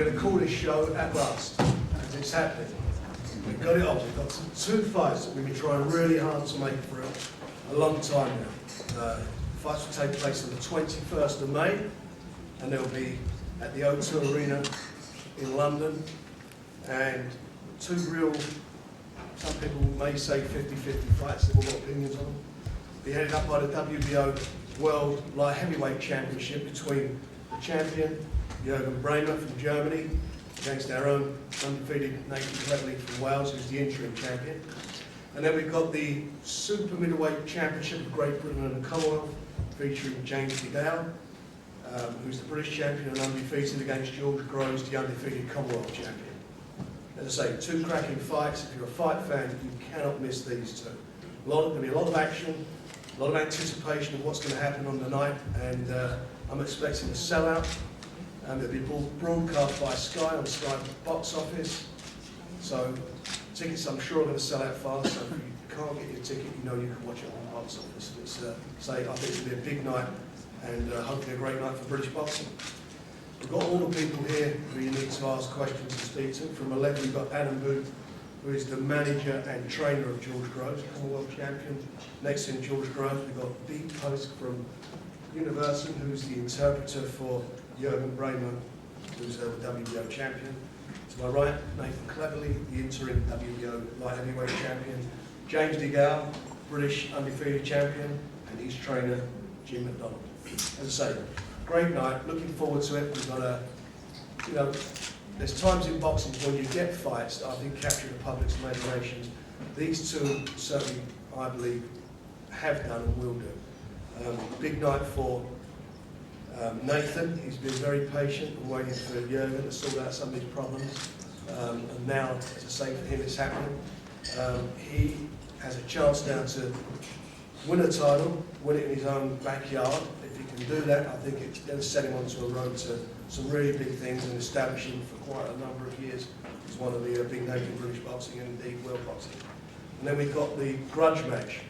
going to call this show at last, because it's happening. We've got it on. We've got two fights that we've been trying really hard to make for a long time now. Fights will take place on the 21st of May, and they'll be at the O2 Arena in London. And two real, some people may say 50-50 fights, they've all got opinions on them. Be headed up by the WBO World Light Heavyweight Championship between the champion, Juergen Braehmer from Germany, against our own undefeated Nathan Cleverly from Wales, who's the interim champion. And then we've got the Super Middleweight Championship of Great Britain and the Commonwealth, featuring James DeGale, who's the British champion and undefeated, against George Groves, the undefeated Commonwealth champion. As I say, two cracking fights. If you're a fight fan, you cannot miss these two. There'll be a lot of action, a lot of anticipation of what's going to happen on the night, and I'm expecting a sellout. It'll be broadcast by Sky on Sky Box Office. So tickets, I'm sure, are going to sell out fast. So if you can't get your ticket, you know you can watch it on Box Office. It's, I think it'll be a big night, and hopefully a great night for British boxing. We've got all the people here who you need to ask questions and speak to. From 11, we've got Adam Booth, who is the manager and trainer of George Groves, Commonwealth champion. Next to George Groves, we've got Dee Post from Universal, who's the interpreter for Juergen Braehmer, who's the WBO champion. To my right, Nathan Cleverly, the interim WBO light heavyweight champion. James DeGale, British undefeated champion, and his trainer, Jim McDonald. As I say, great night, looking forward to it. We've got a, there's times in boxing when you get fights that I think capture the public's imagination. These two certainly, I believe, have done and will do. Big night for Nathan. He's been very patient and waiting for Juergen to sort out some of his problems. And now, as I say, for him it's happening. He has a chance now to win a title, win it in his own backyard. If he can do that, I think it's going to set him onto a road to some really big things and establish him for quite a number of years as one of the big names in British boxing and indeed world boxing. And then we've got the grudge match.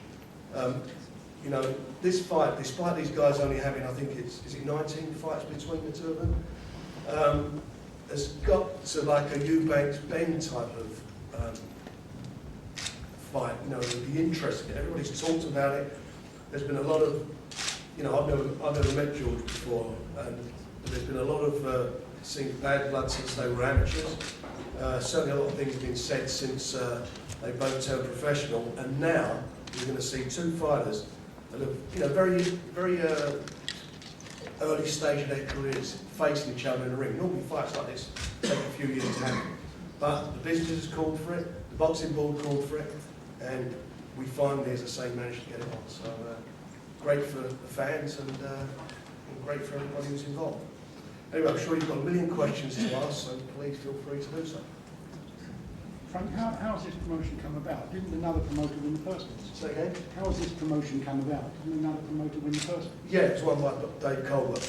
This fight, despite these guys only having, I think is it 19 fights between the two of them, has got to like a Eubanks Ben type of fight. The interest in it. Everybody's talked about it. There's been a lot of, I've never met George before, and there's been a lot of seen bad blood since they were amateurs. Certainly a lot of things have been said since they both turned professional, and now you're going to see two fighters that are, very, very early stage of their careers facing each other in the ring. Normally fights like this take a few years to happen, but the business has called for it, the boxing board called for it, and we finally, as I say, managed to get it on. So great for the fans and great for everybody who's involved. Anyway, I'm sure you've got a million questions to ask, so please feel free to do so. Frank, how has this promotion come about? Didn't another promoter win the first one? Say again? How has this promotion come about? Didn't another promoter win the first one? Yeah, it's one by Dave Colbert,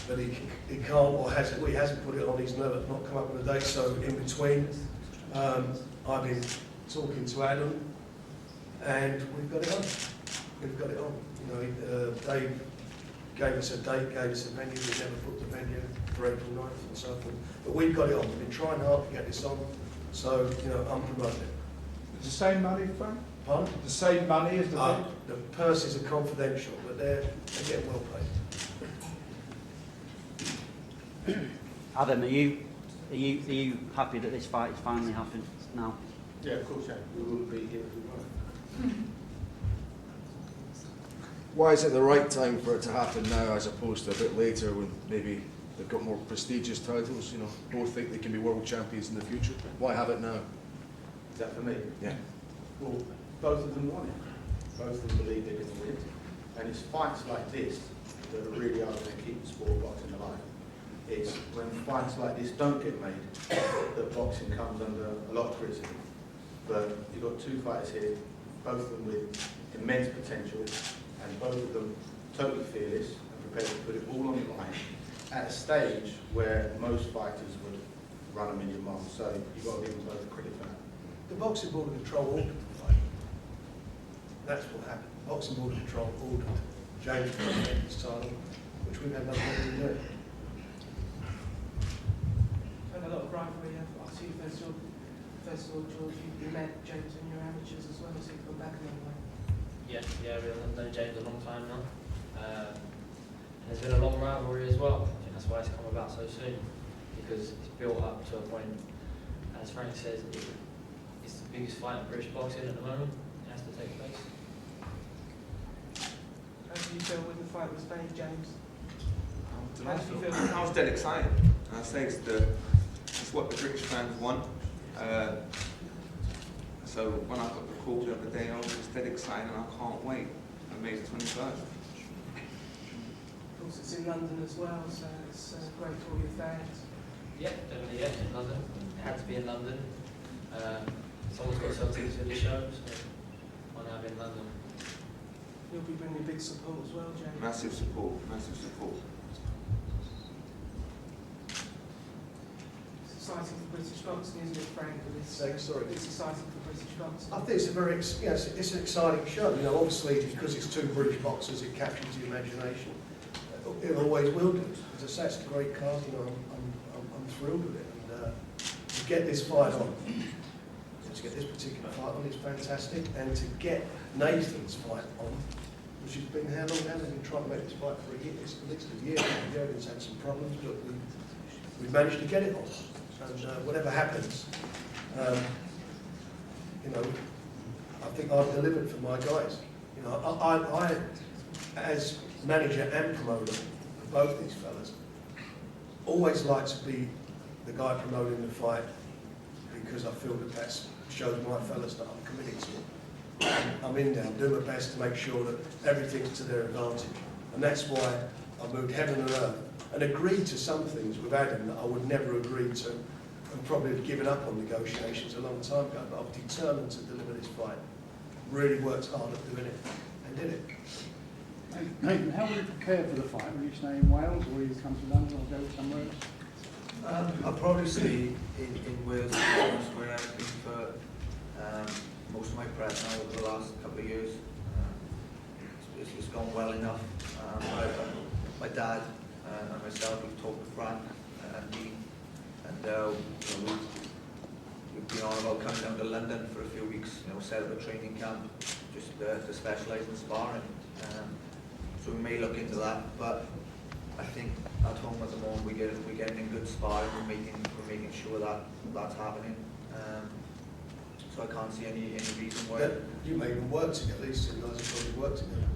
but he can't, or hasn't, well, he hasn't put it on his nerve, not come up with a date. So in between, I've been talking to Adam, and we've got it on. We've got it on. Dave gave us a date, gave us a venue. We never booked a venue for April 9th and so forth, but we've got it on. We've been trying hard to get this on. So, I'm promoting it. It's the same money, Frank? Pardon? The same money as the The purses are confidential, but they're getting well paid. Adam, are you happy that this fight has finally happened now? Yeah, of course, yeah. We wouldn't be here if we weren't. Why is it the right time for it to happen now as opposed to a bit later when maybe they've got more prestigious titles, both think they can be world champions in the future? Why have it now? Is that for me? Yeah. Well, both of them want it. Both of them believe they're going to win. And it's fights like this that really are going to keep the sport of boxing alive. It's when fights like this don't get made that boxing comes under a lot of criticism. But you've got two fighters here, both of them with immense potential, and both of them totally fearless and prepared to put it all on the line at a stage where most fighters would run a million miles. So you've got to give them both the credit for that. The boxing board of control ordered the fight. That's what happened. The boxing board of control ordered James to take his title, which we've had nothing to do with. a lot of rivalry. I see first of all, George, you met James in your amateurs as well, so you've gone back a long way. Yeah, I've known James a long time now. And there's been a long rivalry as well. I think that's why it's come about so soon, because it's built up to a point, as Frank says, it's the biggest fight in British boxing at the moment. It has to take place. How did you feel when the fight was made, James? I was dead excited. I say it's what the British fans want. So when I got the call the other day, I was just dead excited and I can't wait. I made the 21st. Of course, it's in London as well, so it's great for all your fans. Yeah, definitely, yeah, in London. It had to be in London. Someone's got to sell tickets for the show, so why not have it in London? You'll be bringing big support as well, James. Massive support, massive support. It's exciting for British boxing, isn't it, Frank? Sorry. It's exciting for British boxing. I think it's a very, it's an exciting show. You know, obviously because it's two British boxers, it captures your imagination. It always will do. As I say, it's a great card. You know, I'm thrilled with it. And to get this fight on, to get this particular fight on is fantastic. And to get Nathan's fight on, which has been how long now? They've been trying to make this fight for a year. It's at least a year. Juergen's had some problems, but we managed to get it on. And whatever happens, you know, I think I've delivered for my guys. You know, I as manager and promoter for both these fellas, always like to be the guy promoting the fight because I feel that shows my fellas that I'm committed to it. I'm in there, I'm doing my best to make sure that everything's to their advantage. And that's why I moved heaven and earth and agreed to some things with Adam that I would never agree to, and probably have given up on negotiations a long time ago, but I'm determined to deliver this fight. Really worked hard at doing it, and did it. Nathan, how will you prepare for the fight? Will you stay in Wales, or will you come to London, or go somewhere else? I'll probably stay in Wales, where I've been for most of my prep now over the last couple of years. It's gone well enough. My dad and myself, we've talked with Frank and Dean, and you know, we've been on about coming down to London for a few weeks, you know, set up a training camp just to specialise in sparring. So we may look into that, but I think at home at the moment we're getting in good sparring. We're making sure that that's happening. So I can't see any reason why. Yeah, you may even work together. These two guys have probably worked together.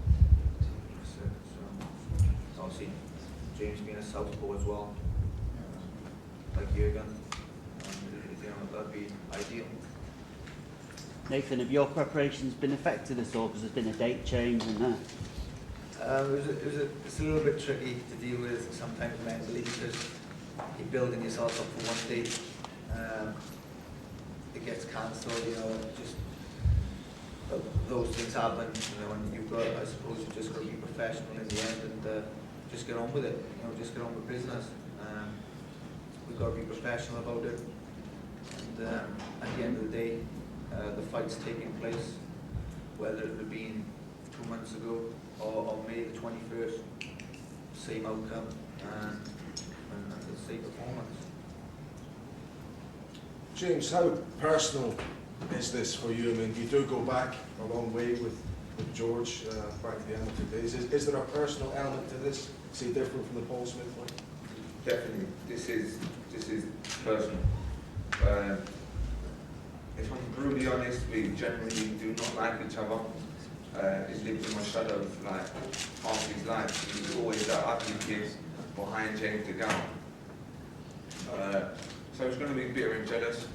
So obviously James being a southpaw as well, like Juergen, you know, that'd be ideal. Nathan, have your preparations been affected at all because there's been a date change and that? It's a little bit tricky to deal with sometimes mentally, because you're building yourself up for one day, it gets cancelled, you know, just those things happen, you know, and you've got, I suppose, you just got to be professional in the end and just get on with it, you know, just get on with business. We've got to be professional about it, and at the end of the day, the fight's taking place, whether it had been 2 months ago or May the 21st, same outcome and the same performance. James, how personal is this for you? I mean, you do go back a long way with George, back to the amateur days. Is there a personal element to this, say, different from the Paul Smith one? Definitely, this is personal. If I'm brutally honest, we generally do not like each other. He's lived in my shadow for like half his life. He was always that ugly kid behind James DeGale. So it's going to be bitter and jealous.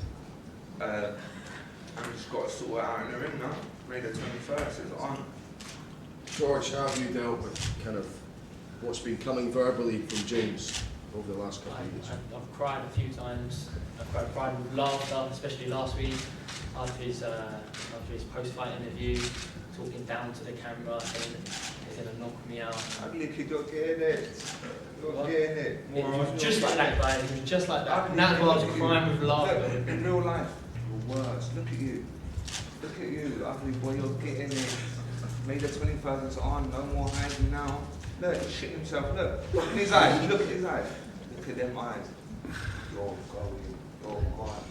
I've just got to sort it out in the ring now. May the 21st is on. George, how have you dealt with kind of what's been coming verbally from James over the last couple of years? I've cried a few times. I've cried with laughter, especially last week after his post-fight interview, talking down to the camera, saying he's going to knock me out. Ugly kid, you're getting it. You're getting it. It was just like that, guys. It was just like that. And that's why I was crying with laughter. Look, in real life, you're worse. Look at you. Look at you, ugly boy, you're getting it. May the 21st is on, no more hiding now. Look, he's shitting himself. Look at his eyes. Look at his eyes. Look at them eyes. You're going, you're gone.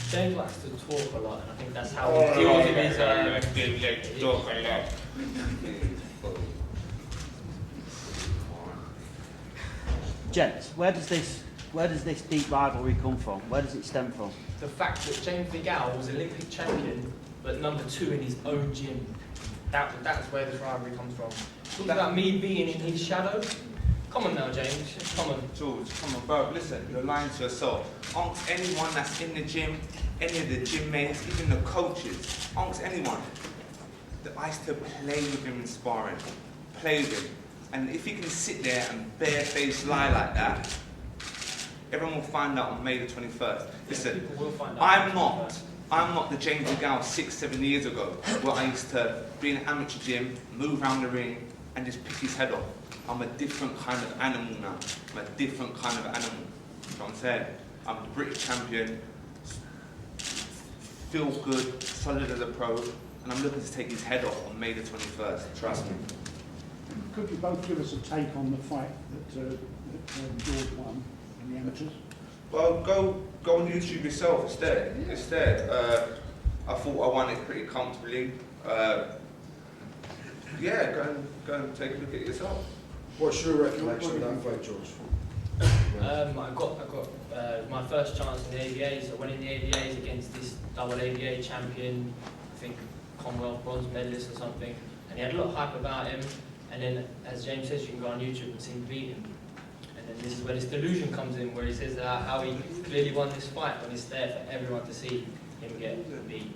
James likes to talk a lot, and I think that's how Oh, he deals with his. talk a lot. Gents, where does this deep rivalry come from? Where does it stem from? The fact that James DeGale was Olympic champion, but number 2 in his own gym. That's where this rivalry comes from. Talking about me being in his shadow. Come on now, James. Come on. George, come on, bro. Listen, you're lying to yourself. Ask anyone that's in the gym, any of the gym mates, even the coaches. Ask anyone. That I used to play with him in sparring. Play with him. And if you can sit there and barefaced lie like that, everyone will find out on May the 21st. Listen, People will find out. I'm not the James DeGale 6-7 years ago, where I used to be in an amateur gym, move around the ring, and just pick his head off. I'm a different kind of animal now. I'm a different kind of animal. You know what I'm saying? I'm the British champion, feel good, solid as a pro, and I'm looking to take his head off on May the 21st. Trust me. Could you both give us a take on the fight that George won in the amateurs? Well, go on YouTube yourself. It's there. It's there. I thought I won it pretty comfortably. Yeah, go and take a look at it yourself. What's your recollection of that fight, George? I got my first chance in the ABAs. I went in the ABAs against this double ABA champion, I think Commonwealth bronze medalist or something, and he had a lot of hype about him. And then, as James says, you can go on YouTube and see him beat him. And then this is where this delusion comes in, where he says how he clearly won this fight when it's there for everyone to see him get beat.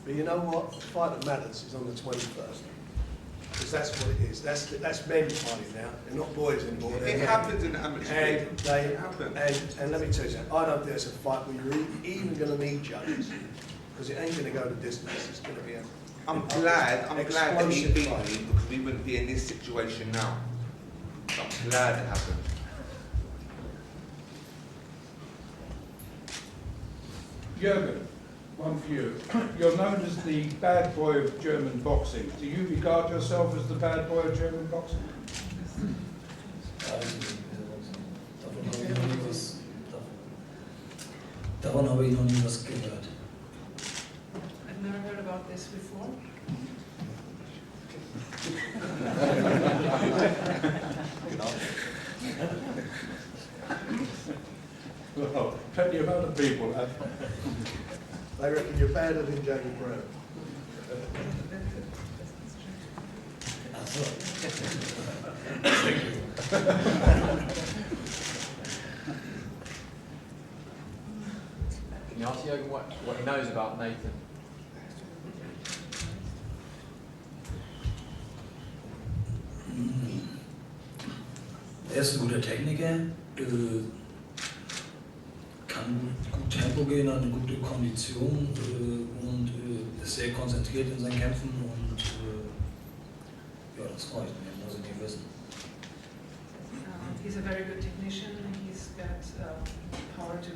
But you know what? The fight that matters is on the 21st. Because that's what it is. That's men's fighting now. They're not boys anymore. It happens in the amateur And game. they It happens. and let me tell you something. I don't think it's a fight where you're even going to need judges, because it ain't going to go the distance. It's going to be a I'm glad that he explosive beat fight. me, because we wouldn't be in this situation now. I'm glad it happened. Juergen, one for you. You're known as the bad boy of German boxing. Do you regard yourself as the bad boy of German boxing? Davon habe ich noch nie was gehört. I've never heard about this before. Well, plenty of other people have. They reckon you're badder than James Brown. Can you ask Juergen what he knows about Nathan? Er ist ein guter Techniker, kann gut Tempo gehen, hat eine gute Kondition und ist sehr konzentriert in seinen Kämpfen und ja, das reicht mir, muss ich nicht wissen. He's a very good technician. He's got power to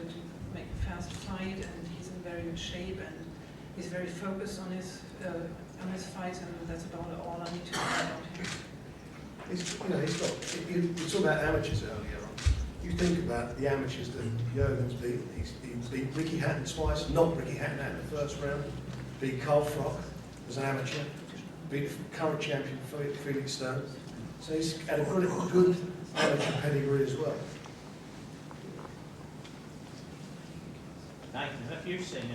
make a fast fight, and he's in very good shape, and he's very focused on his fight, and that's about all I need to know about him. He's got. You talked about amateurs earlier on. You think about the amateurs that Juergen's beat. He beat Ricky Hatton twice, knocked Ricky Hatton out in the first round. Beat Carl Frock as an amateur. Beat the current champion Felix Stone. So he's had a good amateur pedigree as well. Nathan, have you seen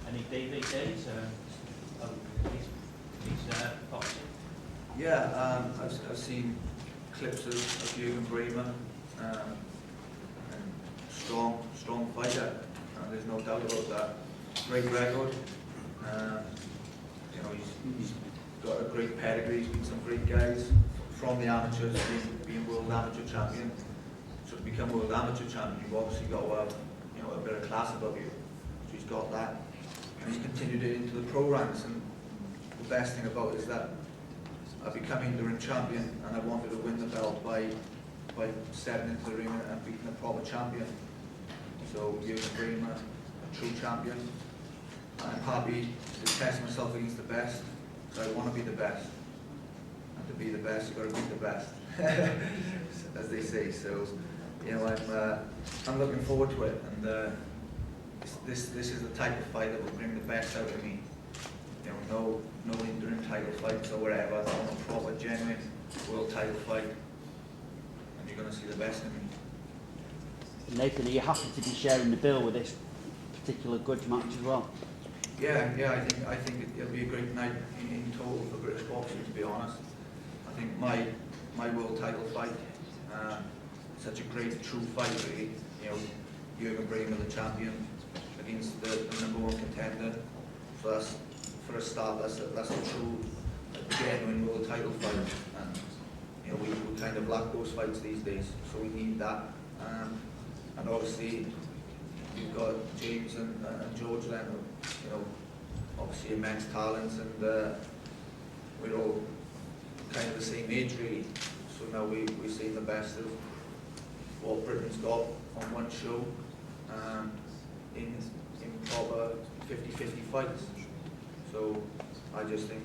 any DVDs of his boxing? Yeah, I've seen clips of Juergen Braehmer, strong fighter, there's no doubt about that. Great record, he's got a great pedigree, he's beat some great guys from the amateurs, being world amateur champion. So to become world amateur champion, you've obviously got to have a bit of class above you. So he's got that, and he's continued it into the pro ranks. And the best thing about it is that I became interim champion, and I wanted to win the belt by stepping into the ring and beating a proper champion. So Juergen Braehmer, a true champion. I'm happy to test myself against the best, so I want to be the best. And to be the best, you've got to beat the best, as they say. So you know, I'm looking forward to it, and this is the type of fight that will bring the best out of me. You know, no interim title fights or whatever. I want a proper, genuine world title fight, and you're going to see the best of me. Nathan, are you happy to be sharing the bill with this particular grudge match as well? Yeah, I think it'll be a great night in total for British boxing, to be honest. I think my world title fight, such a great true fight really, you know, Juergen Braehmer the champion against the #1 contender. For a start, that's a true, genuine world title fight, and you know, we kind of lack those fights these days, so we need that. And obviously you've got James and George then, you know, obviously immense talents, and we're all kind of the same age really. So now we've seen the best of what Britain's got on one show, in proper 50-50 fights. So I just think,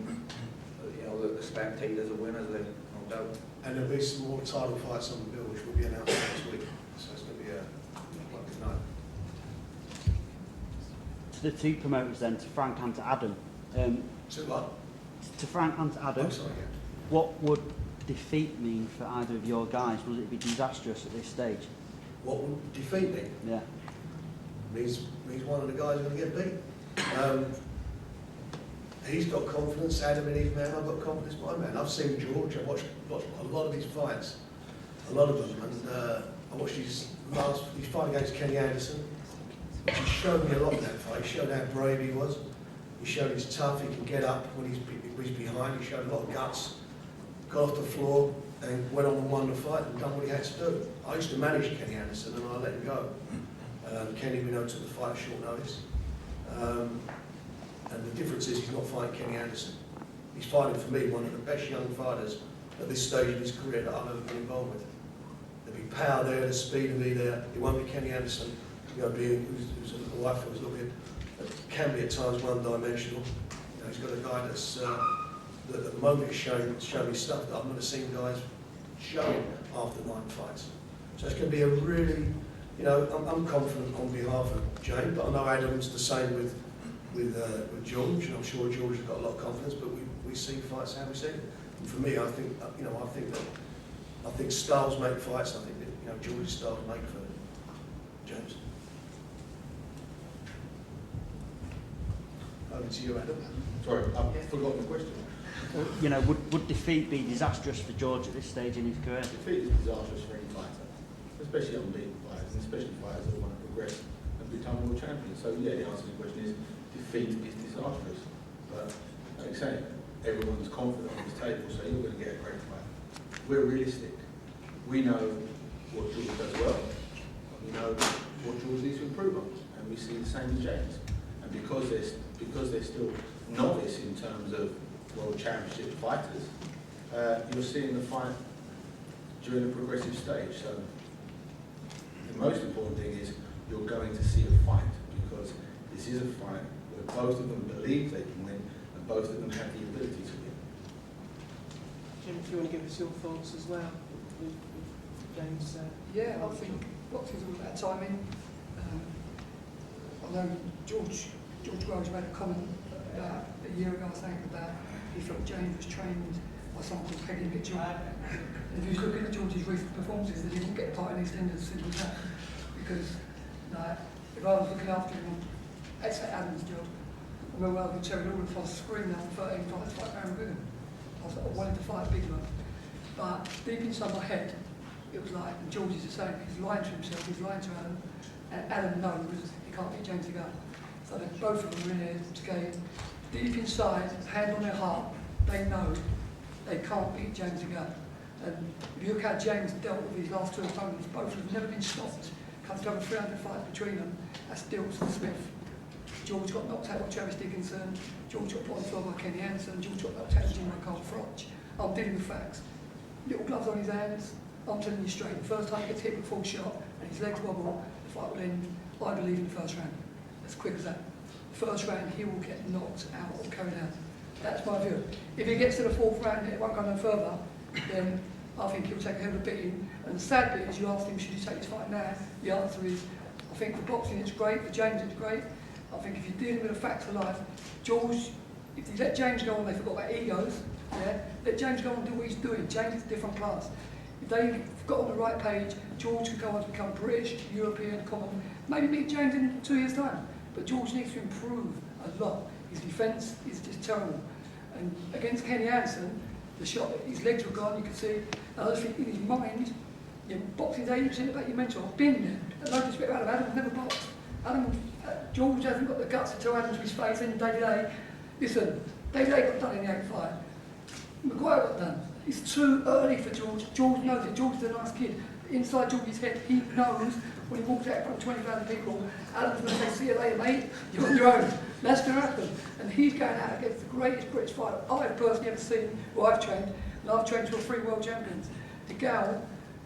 you know, the spectators are winners there, no doubt. And there'll be some more title fights on the bill, which will be announced next week. So it's going to be quite a good night. To the two promoters then, to Frank and to Adam. To what? To Frank and to Adam, I'm sorry, yeah. what would defeat mean for either of your guys? Will it be disastrous at this stage? What would defeat me? Yeah. Means one of the guys are going to get beat. He's got confidence, Adam in his man, I've got confidence in my man. I've seen George, I've watched a lot of his fights, a lot of them, and I watched his fight against Kenny Anderson, which he showed me a lot in that fight. He showed how brave he was, he showed he's tough, he can get up when he's behind, he showed a lot of guts, got off the floor and went on and won the fight and done what he had to do. I used to manage Kenny Anderson and I let him go. Kenny, we know, took the fight at short notice. And the difference is he's not fighting Kenny Anderson. He's fighting, for me, one of the best young fighters at this stage of his career that I've ever been involved with. There'll be power there, the speed will be there. It won't be Kenny Anderson, you know, who's a little wife, who's a little bit, can be at times one-dimensional. You know, he's got a guy that's, that at the moment is showing me stuff that I've never seen guys showing after 9 fights. So it's going to be a really, you know, I'm confident on behalf of James, but I know Adam's the same with George, and I'm sure George has got a lot of confidence, but we see fights how we see it. And for me, I think, you know, I think styles make fights, and I think that, you know, George's styles make for James. Over to you, Adam. Sorry, I've forgotten the question. You know, would defeat be disastrous for George at this stage in his career? Defeat is disastrous for any fighter, especially unbeaten fighters, and especially fighters that want to progress and become world champions. So yeah, the answer to the question is defeat is disastrous. But like I say, everyone's confident on this table, so you're going to get a great fight. We're realistic. We know what George does well, and we know what George needs to improve on, and we see the same in James. And because they're still novice in terms of world championship fighters, you're seeing the fight during a progressive stage. So the most important thing is you're going to see a fight, because this is a fight where both of them believe they can win and both of them have the ability to win. Jim, if you want to give us your thoughts as well, with James. Yeah, I think boxing's all about timing. I know George Welch made a comment about a year ago, I think, about he felt James was trained by someone called Peggy Mitchell. And if you look at George's recent performances, then he won't get tight in EastEnders as simple as that. Because if I was looking after him, that's Adam's job. I remember I was Terry Lawrence, I was screaming out 13 fights to fight Aaron Goodham. I wanted to fight a big one. But deep inside my head, it was like, and George is the same, he's lying to himself, he's lying to Adam, and Adam knows he can't beat James DeGale. So they both of them are in there together. Deep inside, hand on their heart, they know they can't beat James DeGale. And if you look how James dealt with his last 2 opponents, both of them never been stopped. Comes to over 300 fights between them. That's Dilks and Smith. George got knocked out by Travis Dickinson. George got put on the floor by Kenny Anderson. George got knocked out by Carl Froch. I'm dealing with facts. Little gloves on his hands. I'm telling you straight. The first time he gets hit with a full shot and his legs wobble, the fight will end, I believe, in the first round. As quick as that. First round, he will get knocked out or carried out. That's my view. If he gets to the 4th round and it won't go no further, then I think he'll take a hell of a beating. And the sad bit is you asked him, should he take his fight now? The answer is, I think for boxing it's great, for James it's great. I think if you're dealing with the facts of life, George, if you let James go on, they forgot about egos, yeah? Let James go on and do what he's doing. James is a different class. If they got on the right page, George could go on to become British, European, common, maybe meet James in 2 years' time. But George needs to improve a lot. His defence is just terrible. And against Kenny Anderson, the shot, his legs were gone, you could see. I just think in his mind, boxing's 80% about your mental. I've been there. No disrespect to Adam, Adam's never boxed. George hasn't got the guts to tell Adam to his face in day to day. Listen, day to day got done in the 8th fight. Maguire got done. It's too early for George. George knows it. George is a nice kid. Inside George's head, he knows when he walks out in front of 20,000 people, Adam's going to say, see you later, mate. You're on your own. That's going to happen. And he's going out against the greatest British fighter I've personally ever seen, or I've trained. And I've trained to 3 world champions. DeGale,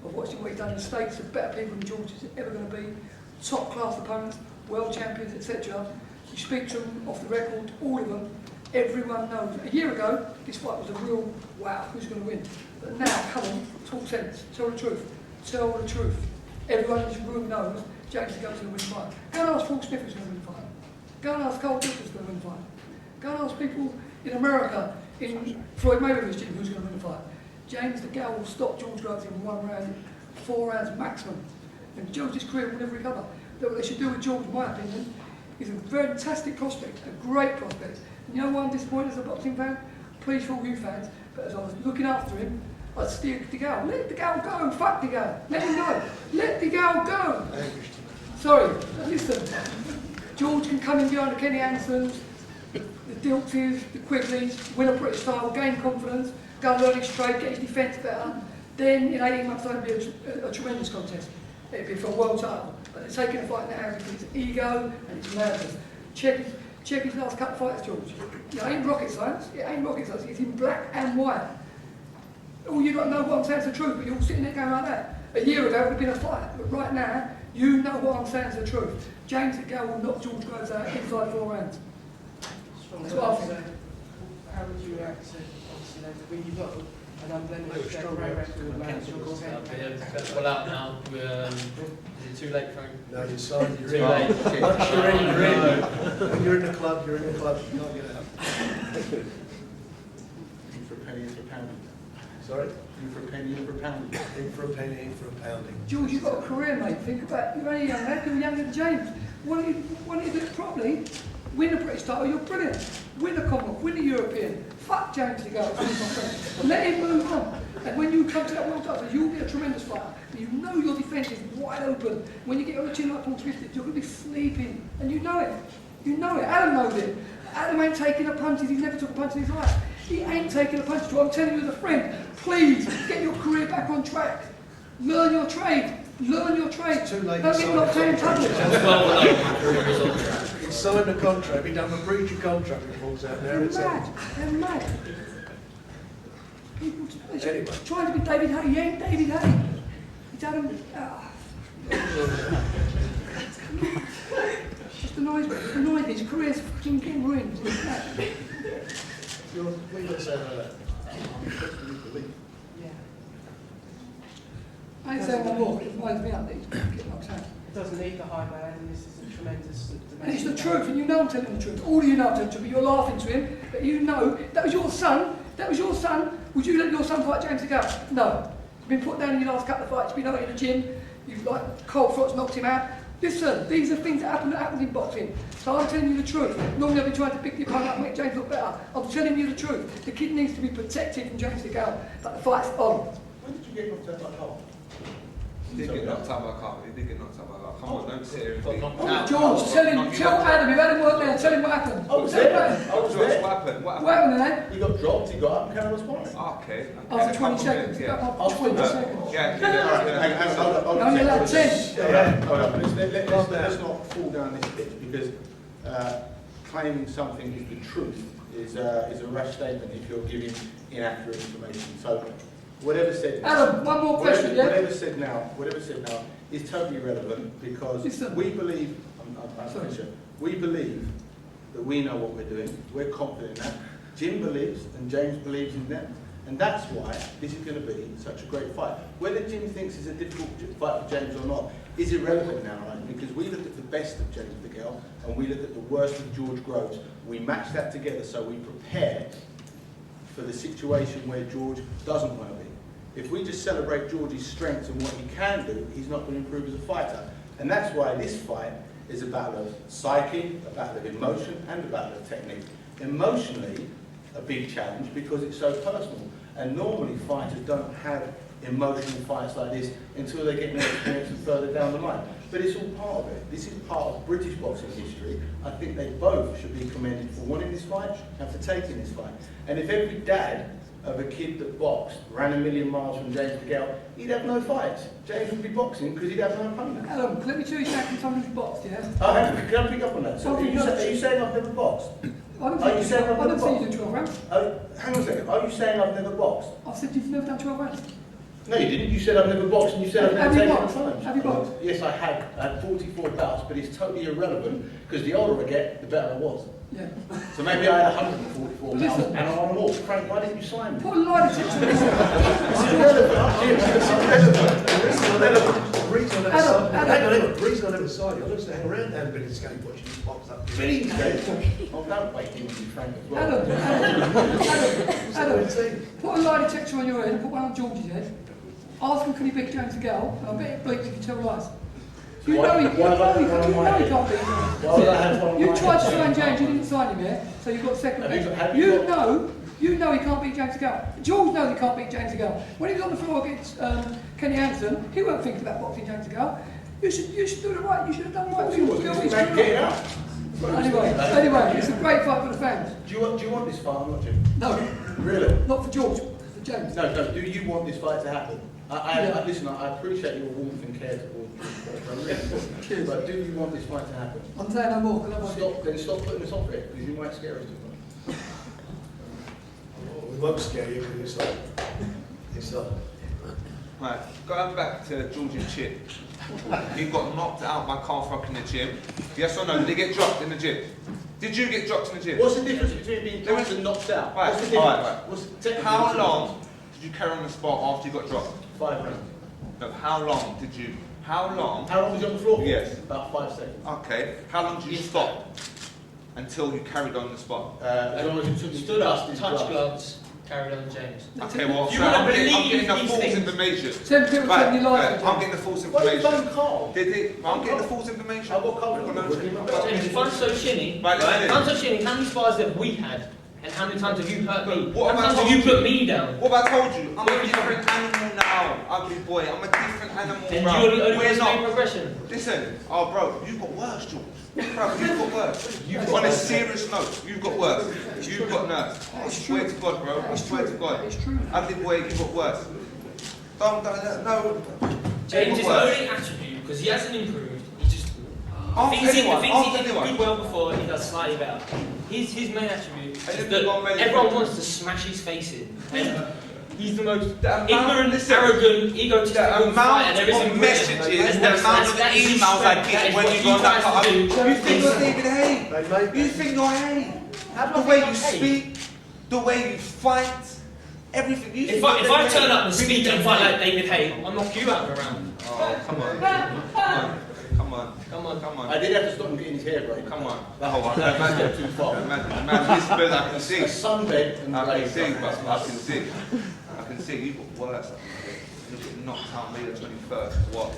I've watched him what he's done in the States, are better people than George is ever going to be. Top class opponents, world champions, etc. You speak to them off the record, all of them, everyone knows. A year ago, this fight was a real, wow, who's going to win? But now, come on, talk sense, tell the truth. Tell the truth. Everyone in this room knows James DeGale is going to win the fight. Go and ask Paul Smith who's going to win the fight. Go and ask Carl Dixon's going to win the fight. Go and ask people in America, in Floyd Mayweather's gym, who's going to win the fight. James DeGale will stop George Groves in 1 round, 4 rounds maximum. And George's career will never recover. What they should do with George, in my opinion, is a fantastic prospect, a great prospect. And you know why I'm disappointed as a boxing fan? Please for all you fans, but as I was looking after him, I'd steer DeGale. Let DeGale go and fuck DeGale. Let him go. Let DeGale go. Sorry, listen. George can come in behind the Kenny Andersons, the Diltses, the Quigleys, win a British title, gain confidence, go and learn his trade, get his defence better. Then in 18 months' time, it'll be a tremendous contest. It'll be for a world title. But they're taking the fight now because it's ego and it's madness. Check his last couple of fights, George. It ain't rocket science. It ain't rocket science. It's in black and white. All you got to know what I'm saying is the truth, but you're all sitting there going like that. A year ago, it would have been a fight. But right now, you know what I'm saying is the truth. James DeGale will knock George Groves out inside 4 rounds. That's what I think. How would you react to, obviously, when you've got an unblemished great record against your Well, out now. Is it too late, Frank? No, you're signed, you're Too in. late. Once you're in, you're in. When you're in the club, you're in the club, you can't get out. In for a penny, in for a pound. Sorry? In for a penny, in for a pound. In for a penny, in for a pounding. George, you've got a career, mate. Think about it. You're only a young lad, you're younger than James. Why don't you do it properly? Win a British title, you're brilliant. Win a Commonwealth, win a European. Fuck James DeGale. Let him move on. And when you come to that world title, you'll be a tremendous fighter. You know your defence is wide open. When you get on the chin like Paul Twisted, you're going to be sleeping. And you know it. You know it. Adam knows it. Adam ain't taking a punches. He's never took a punch in his life. He ain't taking a punch. I'm telling you as a friend, please get your career back on track. Learn your trade. Learn your trade. It's too late. Don't get locked in tablets. He's signed a contract. He done a breach of contract before he's out there. They're mad. They're mad. People Anyway. trying to be David Hay. He ain't David Hay. He's Adam. Just annoys me. It's annoying. His career's fucking getting ruined. What are you going to say about that? Yeah. I ain't saying one more. It winds me up that he's getting knocked out. It doesn't need the high man, and this is a tremendous. And it's the truth, and you know I'm telling the truth. All of you know I'm telling the truth, but you're laughing to him. But you know that was your son. That was your son. Would you let your son fight James DeGale? No. You've been put down in your last couple of fights. You've been out in the gym. You've like cold front's knocked him out. Listen, these are things that happen in boxing. So I'm telling you the truth. Normally I've been trying to pick the opponent up and make James look better. I'm telling you the truth. The kid needs to be protected from James DeGale. But the fight's on. When did you get knocked out by Carl? He did get knocked out by Carl. He did get knocked out by Carl. Come on, don't sit here and think. George, tell Adam, if Adam weren't there, tell him what happened. I was there. What happened? What happened then? He got dropped, he got up and carried on sparring. Okay. After 20 seconds. Yeah. After 20 seconds. Yeah. Hold No, you're allowed 10. Let's not fall down this pitch because claiming something is the truth is a rash statement if you're giving inaccurate information. So whatever said now, Adam, one more question, yeah? whatever said now is totally irrelevant because Listen. we believe, we believe that we know what we're doing. We're confident in that. Jim believes and James believes in that. And that's why this is going to be such a great fight. Whether Jim thinks it's a difficult fight for James or not is irrelevant now, right? Because we look at the best of James DeGale and we look at the worst of George Groves. We match that together so we prepare for the situation where George doesn't want to be. If we just celebrate George's strengths and what he can do, he's not going to improve as a fighter. And that's why this fight is a battle of psyche, a battle of emotion, and a battle of technique. Emotionally, a big challenge because it's so personal. And normally fighters don't have emotional fights like this until they get more experience and further down the line. But it's all part of it. This is part of British boxing history. I think they both should be commended for wanting this fight and for taking this fight. And if every dad of a kid that boxed ran a million miles from James DeGale, he'd have no fights. James would be boxing because he'd have no opponent. Alan, let me tell you something, someone who's boxed, yeah? Oh, can I pick up on that? So are you saying I've never boxed? I don't see you do 12 rounds. Hang on a second. Are you saying I've never boxed? I said you've never done 12 rounds. No, you didn't. You said I've never boxed and you said I've never taken a challenge. Have you boxed? Yes, I had. I had 44 bouts, but it's totally irrelevant because the older I get, the better I was. Yeah. So maybe I had 144 bouts and I'm on more. Frank, why didn't you sign me? Put a line of tips on this. It's irrelevant. The reason on every side, I used to hang around down Billy's Gate watching these box up. Billy's Gate? Oh, don't wait in with you, Frank, as well. Adam, put a line of texture on your head, put one on George's head. Ask him, can he beat James DeGale? And I bet it bleeps if you tell lies. You know he can't beat James. You tried to sign James, you didn't sign him here, so you got second. You know he can't beat James DeGale. George knows he can't beat James DeGale. When he was on the floor against Kenny Hansen, he won't think about boxing James DeGale. You should do it right. You should have done right. Anyway, it's a great fight for the fans. Do you want this fight or not, Jim? No. Really? Not for George, for James. No. Do you want this fight to happen? Listen, I appreciate your warmth and care towards me, but do you want this fight to happen? I'm saying no more. Stop putting us off it, because you might scare us too much. We won't scare you because it's like. Right, going back to George's chip. He got knocked out by Carl Frock in the gym. Yes or no? Did he get dropped in the gym? Did you get dropped in the gym? What's the difference between being dropped and knocked out? Right, what's the difference? How long did you carry on the spot after you got dropped? 5 rounds. No, how long did you? How long was you on the floor? Yes. About 5 seconds. Okay. How long did you stop until you carried on the spot? As long as you stood up, touched gloves, carried on James. Okay, well, You so wouldn't I'm getting the believe false these information. Some people tell me lies. I'm getting the false What have information. you done, Carl? I'm getting the false information. I've got Carl. James, if I'm so shinny, Right, if I'm so shinny, how many spars have we had? And how many times have you hurt me? What How many have I times have told you you? put me down? What have I told you? I'm a different animal now, ugly boy. I'm a different animal, And bro. you're the only We're person making not. progression. Listen, oh bro, you've got worse, George. Bro, you've got worse. On a serious note, you've got worse. You've got nerves. I swear to God, bro. I swear to God. It's true. Ugly boy, you've got worse. No. James' only attribute, because he hasn't improved, he just... The things he did well before, he does slightly better. His main attribute is that everyone wants to smash his face in. And he's the most ignorant, arrogant, egotistical fighter there is in messages, Britain. the amount of emails I get when you go on that cut. You think you're David Hay? You think you're Hay? The way you speak, the way you fight, everything. If I turn up and speak and fight like David Hay, I'll knock you out of the round. Oh, come on. Come on. I did have to stop him getting his hair braided. Come on. That man's got too far. Man, this bed I can see. A sunbed and I can see, but I can see. You've got worse. Look at knocked out May the 21st. Watch.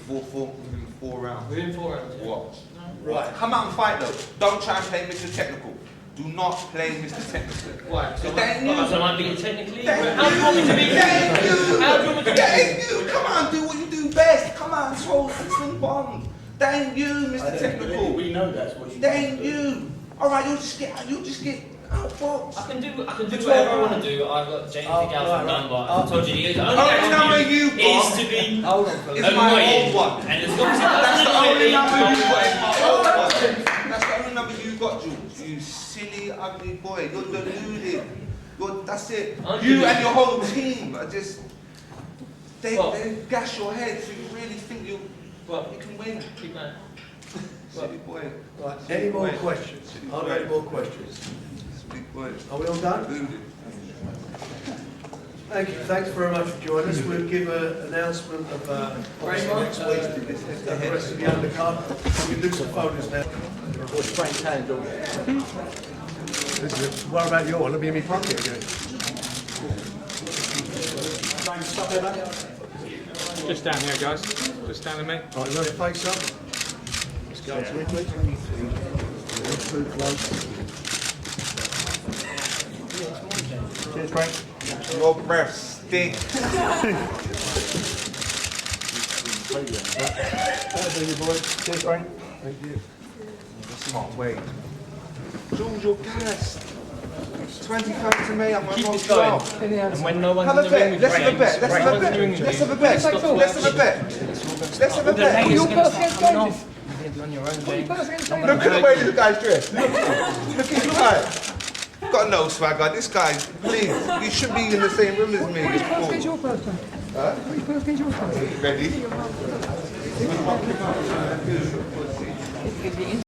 Within 4 rounds. Within 4 rounds. Yeah. Watch. Right. Come out and fight though. Don't try and play Mr. Technical. Do not play Mr. Technical. Why? So am I being technically? How do you want me to be? How do you want me to be? Come on, do what you do best. Come on, swing bombs. That ain't you, Mr. Technical. We know that's what you do. That ain't you. Alright, you'll just get outboxed. I can do whatever I want to do. I've got James DeGale from Dunbar. I told you the only number you attribute is to be is my old one. And as long as That's the only number you got. it That's the only number you got, Jules. You silly, ugly boy. You're deluded. That's it. You and your whole team are just... They gash your head so you really think you can win. Keep going. Silly boy. Right, any more questions? Are there any more questions? Silly boy. Are we all done? Deluded. Thank you. Thanks very much for joining us. We'll give an announcement of obviously next week of the rest of the undercard. We can do some photos now. What about your one? It'll be in my pocket again. Just down here, guys. Just down there, mate. Right, you want to face up? Let's go to me, please. Too close. Cheers, Frank. Your breath stink. That'll do you, boys. Cheers, Frank. Thank you. Can't wait. Jules, you're gassed. 25 to me, I'm Keep not this going. well. And when no one's Have in a the room bet. with Let's have a James, bet. Let's have a Frank's bet. doing with Let's you. have a bet. Stop Let's have a bet. Let's have a bet. Your first against coming James. off. You're going to be on your own, James. First against I'm James. Look at the way this guy's dressed. Look at his guy. Got no swagger. This guy, please, you should be in the same room as me. Who's you first fool. against your first time? Huh? Who's first against your first time? Ready? Because the